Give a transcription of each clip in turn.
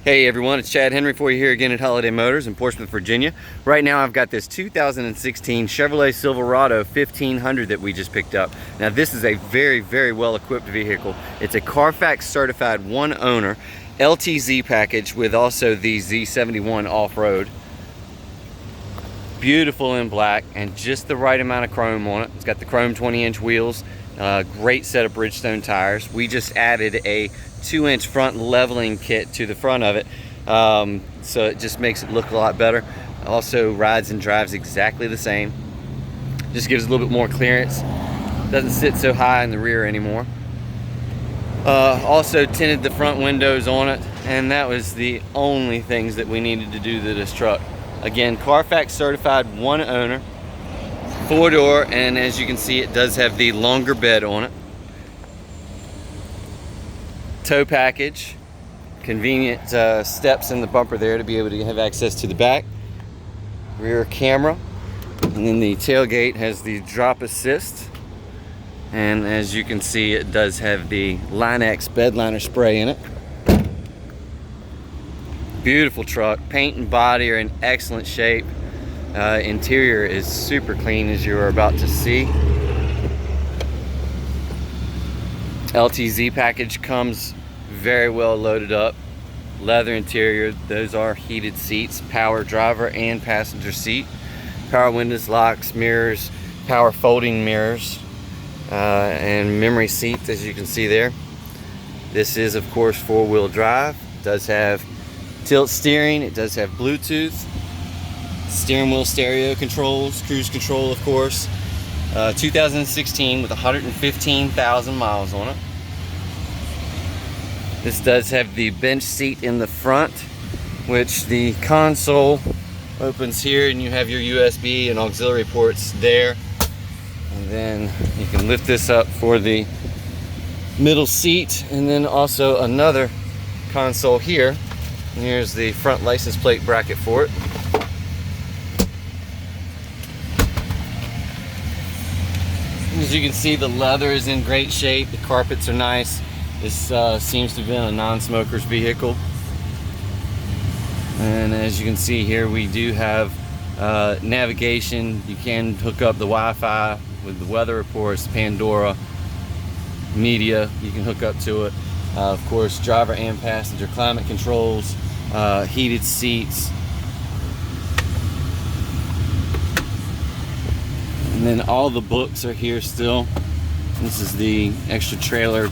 Hey everyone, it's Chad Henry for you here again at Holiday Motors in Portsmouth, Virginia. Right now I've got this 2016 Chevrolet Silverado 1500 that we just picked up. Now this is a very well equipped vehicle. It's a CARFAX certified one owner LTZ package with also the Z71 off-road. Beautiful in black and just the right amount of chrome on it. It's got the chrome 20-inch wheels, great set of Bridgestone tires. We just added a 2-inch front leveling kit to the front of it, so it just makes it look a lot better. Also rides and drives exactly the same. Just gives a little bit more clearance. Doesn't sit so high in the rear anymore. Also tinted the front windows on it, and that was the only things that we needed to do to this truck. Again, CARFAX certified, one owner, 4-door, and as you can see it does have the longer bed on it. Tow package, convenient steps in the bumper there to be able to have access to the back. Rear camera, and then the tailgate has the drop assist. And as you can see, it does have the Line-X bed liner spray in it. Beautiful truck. Paint and body are in excellent shape. Interior is super clean, as you are about to see. LTZ package comes very well loaded up. Leather interior, those are heated seats, power driver and passenger seat, power windows, locks, mirrors, power folding mirrors, and memory seats, as you can see there. This is of course 4-wheel drive. It does have tilt steering, it does have Bluetooth, steering wheel stereo controls, cruise control of course. 2016 with 115,000 miles on it. This does have the bench seat in the front, which the console opens here and you have your USB and auxiliary ports there. And then you can lift this up for the middle seat, and then also another console here. And here's the front license plate bracket for it. As you can see, the leather is in great shape. The carpets are nice. This seems to have been a non-smoker's vehicle. And as you can see here, we do have navigation. You can hook up the Wi-Fi with the weather reports, Pandora, media. You can hook up to it. Of course, driver and passenger climate controls, heated seats. And then all the books are here still. This is the extra trailer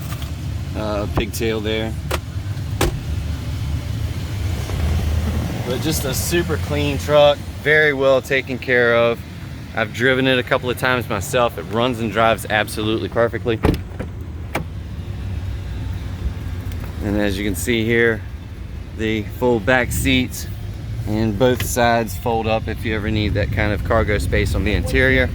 pigtail there. But just a super clean truck, very well taken care of. I've driven it a couple of times myself. It runs and drives absolutely perfectly. And as you can see here, the full back seats and both sides fold up if you ever need that kind of cargo space on the interior.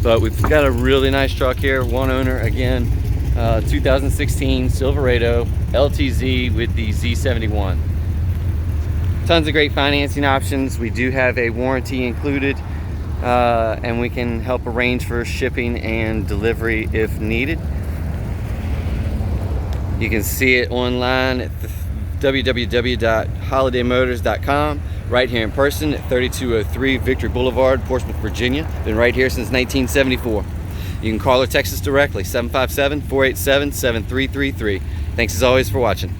But we've got a really nice truck here, one owner again, 2016 Silverado LTZ with the Z71. Tons of great financing options. We do have a warranty included, and we can help arrange for shipping and delivery if needed. You can see it online at www.holidaymotors.com. Right here in person at 3203 Victory Boulevard, Portsmouth, Virginia. Been right here since 1974. You can call or text us directly, 757-487-7333. Thanks as always for watching.